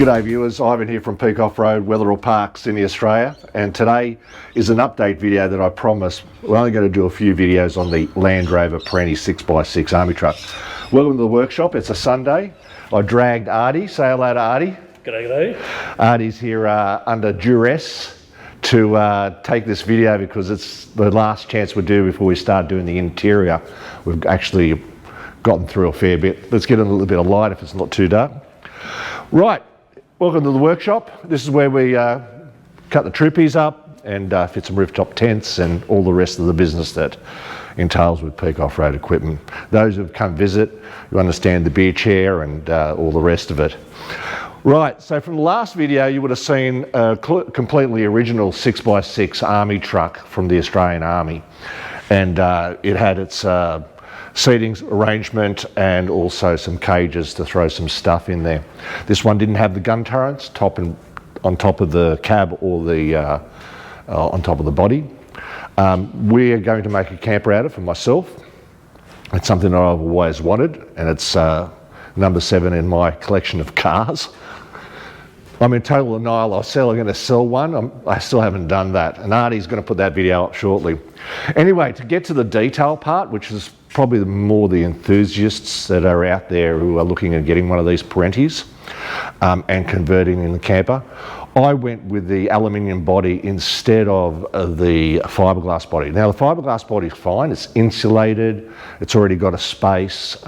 G'day viewers, Ivan here from Peak Offroad, Wetherill Park, Sydney, Australia, and today is an update video that I promised. We're only going to do a few videos on the Land Rover Perentie 6x6 army truck. Welcome to the workshop. It's a Sunday. I dragged Artie. Say hello to Artie. G'day, g'day. Artie's here under duress to take this video because it's the last chance we do before we start doing the interior. We've actually gotten through a fair bit. Let's get a little bit of light if it's not too dark. Right. Welcome to the workshop. This is where we cut the trippies up and fit some rooftop tents and all the rest of the business that entails with Peak Off-Road equipment. Those who've come visit, you understand the beer chair and all the rest of it. Right, so from the last video you would have seen a completely original 6x6 army truck from the Australian Army, and it had its seating arrangement and also some cages to throw some stuff in there. This one didn't have the gun turrets on top of the cab or the on top of the body. We are going to make a camper out of it for myself. It's something that I've always wanted, and it's number 7 in my collection of cars. I'm in total denial. I'm going to sell one. I still haven't done that, and Artie's going to put that video up shortly. Anyway, to get to the detail part, which is probably more the enthusiasts that are out there who are looking at getting one of these Perenties and converting in the camper, I went with the aluminium body instead of the fiberglass body. Now the fiberglass body is fine, it's insulated, it's already got a space.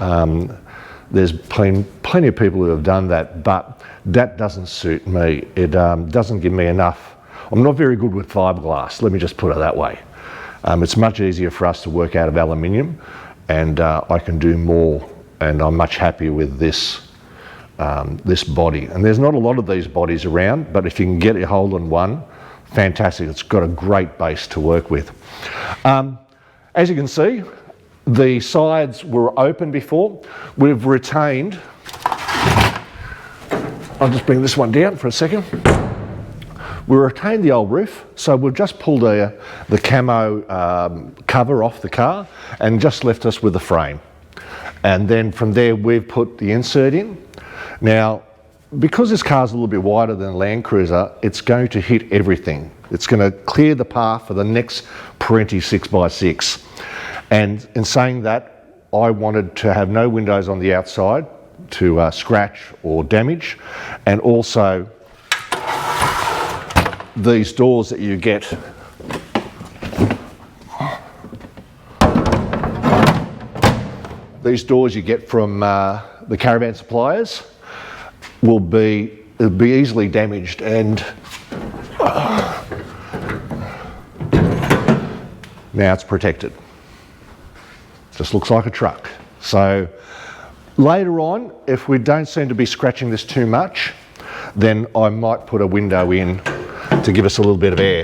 There's plenty of people who have done that, but that doesn't suit me. It doesn't give me enough. I'm not very good with fiberglass, let me just put it that way. It's much easier for us to work out of aluminium, and I can do more, and I'm much happier with this this body. And there's not a lot of these bodies around, but if you can get a hold on one, fantastic. It's got a great base to work with. As you can see, the sides were open before. We've retained, I'll just bring this one down for a second. We retained the old roof, so we've just pulled the camo cover off the car and just left us with the frame. And then from there we've put the insert in. Now, because this car's a little bit wider than a Land Cruiser, it's going to hit everything. It's going to clear the path for the next Perentie 6x6. And in saying that, I wanted to have no windows on the outside to scratch or damage, and also these doors that you get from the caravan suppliers will be easily damaged, and now it's protected. Just looks like a truck. So later on, if we don't seem to be scratching this too much, then I might put a window in to give us a little bit of air.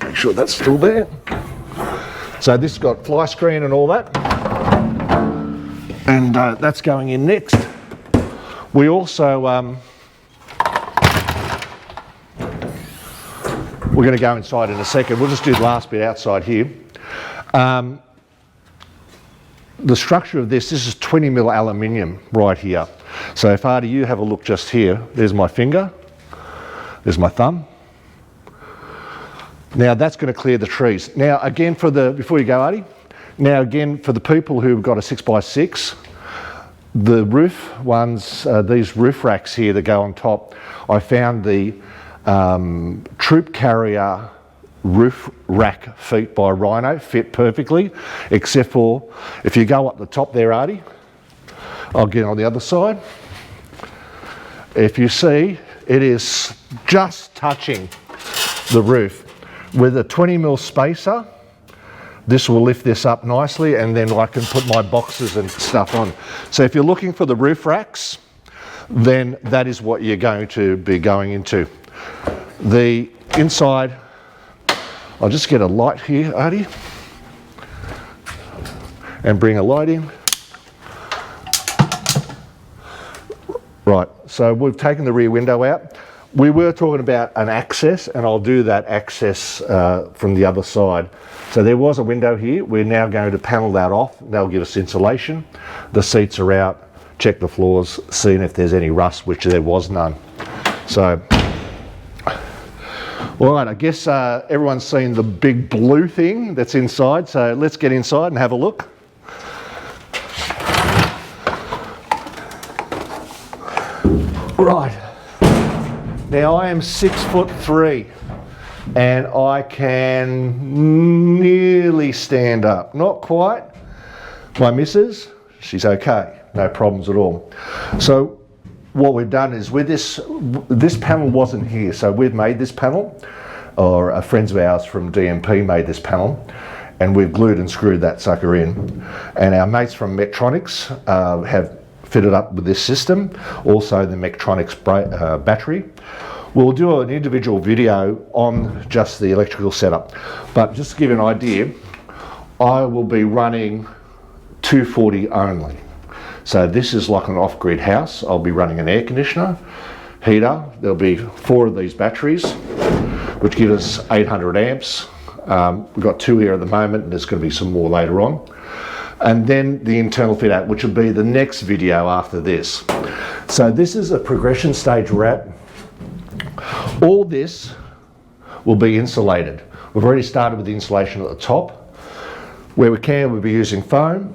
Make sure that's still there. So this has got fly screen and all that, and that's going in next. We also we're going to go inside in a second. We'll just do the last bit outside here. The structure of this is 20mm aluminium right here. So if Artie, you have a look just here, there's my finger, there's my thumb. Now that's going to clear the trees. Now again, before you go, Artie, now again for the people who've got a 6x6, the roof ones, these roof racks here that go on top, I found the troop carrier roof rack feet by Rhino fit perfectly, except for if you go up the top there, Artie, I'll get on the other side. If you see, it is just touching the roof. With a 20mm spacer, this will lift this up nicely, and then I can put my boxes and stuff on. So if you're looking for the roof racks, then that is what you're going to be going into. The inside, I'll just get a light here, Artie, and bring a light in. Right, so we've taken the rear window out. We were talking about an access, and I'll do that access from the other side. So there was a window here. We're now going to panel that off. That'll give us insulation. The seats are out check the floors, seeing if there's any rust, which there was none. So, all right, I guess everyone's seen the big blue thing that's inside, so let's get inside and have a look. Right, now I am 6'3" and I can nearly stand up. Not quite. My missus, she's okay, no problems at all. So what we've done is with this panel wasn't here, so we've made this panel, or friends of ours from DMP made this panel, and we've glued and screwed that sucker in. And our mates from Metronics have fitted up with this system, also the Metronics battery. We'll do an individual video on just the electrical setup, but just to give you an idea, I will be running 240 only. So this is like an off-grid house. I'll be running an air conditioner, heater. There'll be 4 of these batteries, which give us 800 amps. We've got 2 here at the moment, and there's going to be some more later on. And then the internal fit out, which will be the next video after this. So this is a progression stage we're at. All this will be insulated. We've already started with the insulation at the top. Where we can, we'll be using foam,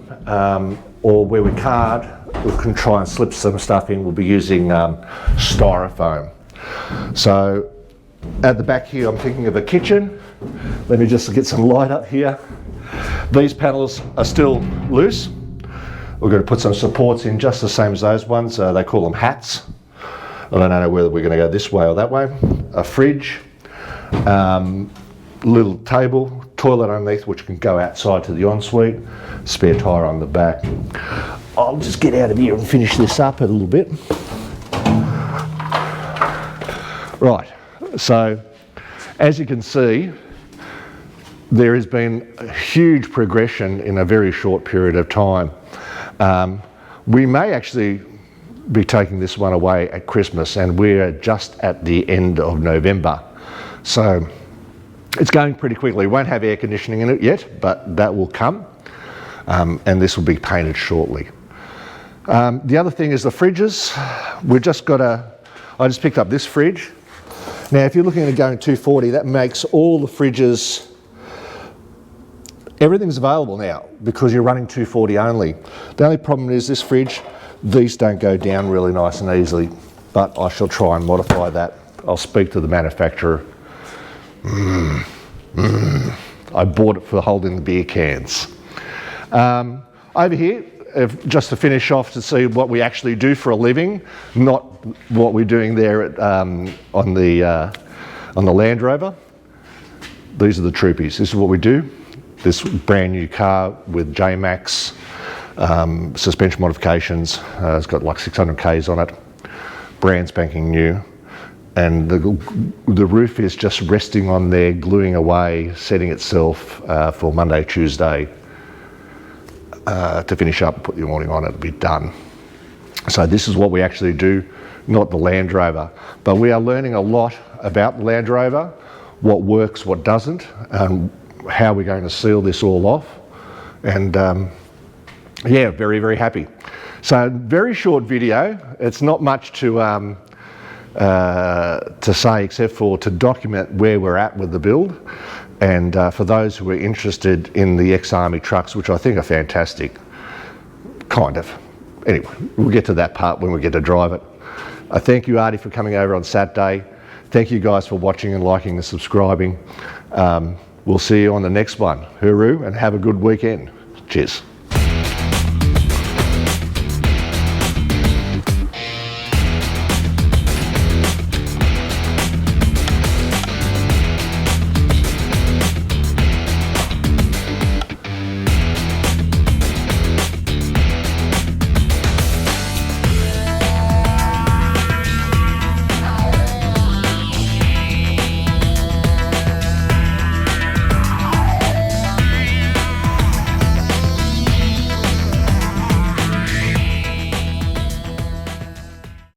or where we can't, we can try and slip some stuff in. We'll be using styrofoam. So at the back here, I'm thinking of a kitchen. Let me just get some light up here. These panels are still loose. We're going to put some supports in just the same as those ones. They call them hats. I don't know whether we're going to go this way or that way. A fridge, little table, toilet underneath, which can go outside to the ensuite, spare tyre on the back. I'll just get out of here and finish this up a little bit. Right, so as you can see, there has been a huge progression in a very short period of time. We may actually be taking this one away at Christmas, and we're just at the end of November. So it's going pretty quickly. We won't have air conditioning in it yet, but that will come, and this will be painted shortly. The other thing is the fridges. We've just got I just picked up this fridge. Now, if you're looking at going 240, that makes all the fridges, everything's available now because you're running 240 only. The only problem is this fridge, these don't go down really nice and easily, but I shall try and modify that. I'll speak to the manufacturer. I bought it for holding the beer cans. Over here, just to finish off to see what we actually do for a living, not what we're doing there at, on the Land Rover. These are the troopies. This is what we do. This brand new car with J-Max suspension modifications. It's got like 600 Ks on it. Brand spanking new. And the roof is just resting on there, gluing away, setting itself for Monday, Tuesday to finish up, put the awning on it, it'll be done. So this is what we actually do, not the Land Rover. But we are learning a lot about the Land Rover, what works, what doesn't, and how we're going to seal this all off. And yeah, very, very happy. So very short video. It's not much to say except for to document where we're at with the build, and for those who are interested in the ex-army trucks, which I think are fantastic, kind of. Anyway, we'll get to that part when we get to drive it. I thank you, Artie, for coming over on Saturday. Thank you guys for watching and liking and subscribing. We'll see you on the next one. Hooroo, and have a good weekend. Cheers.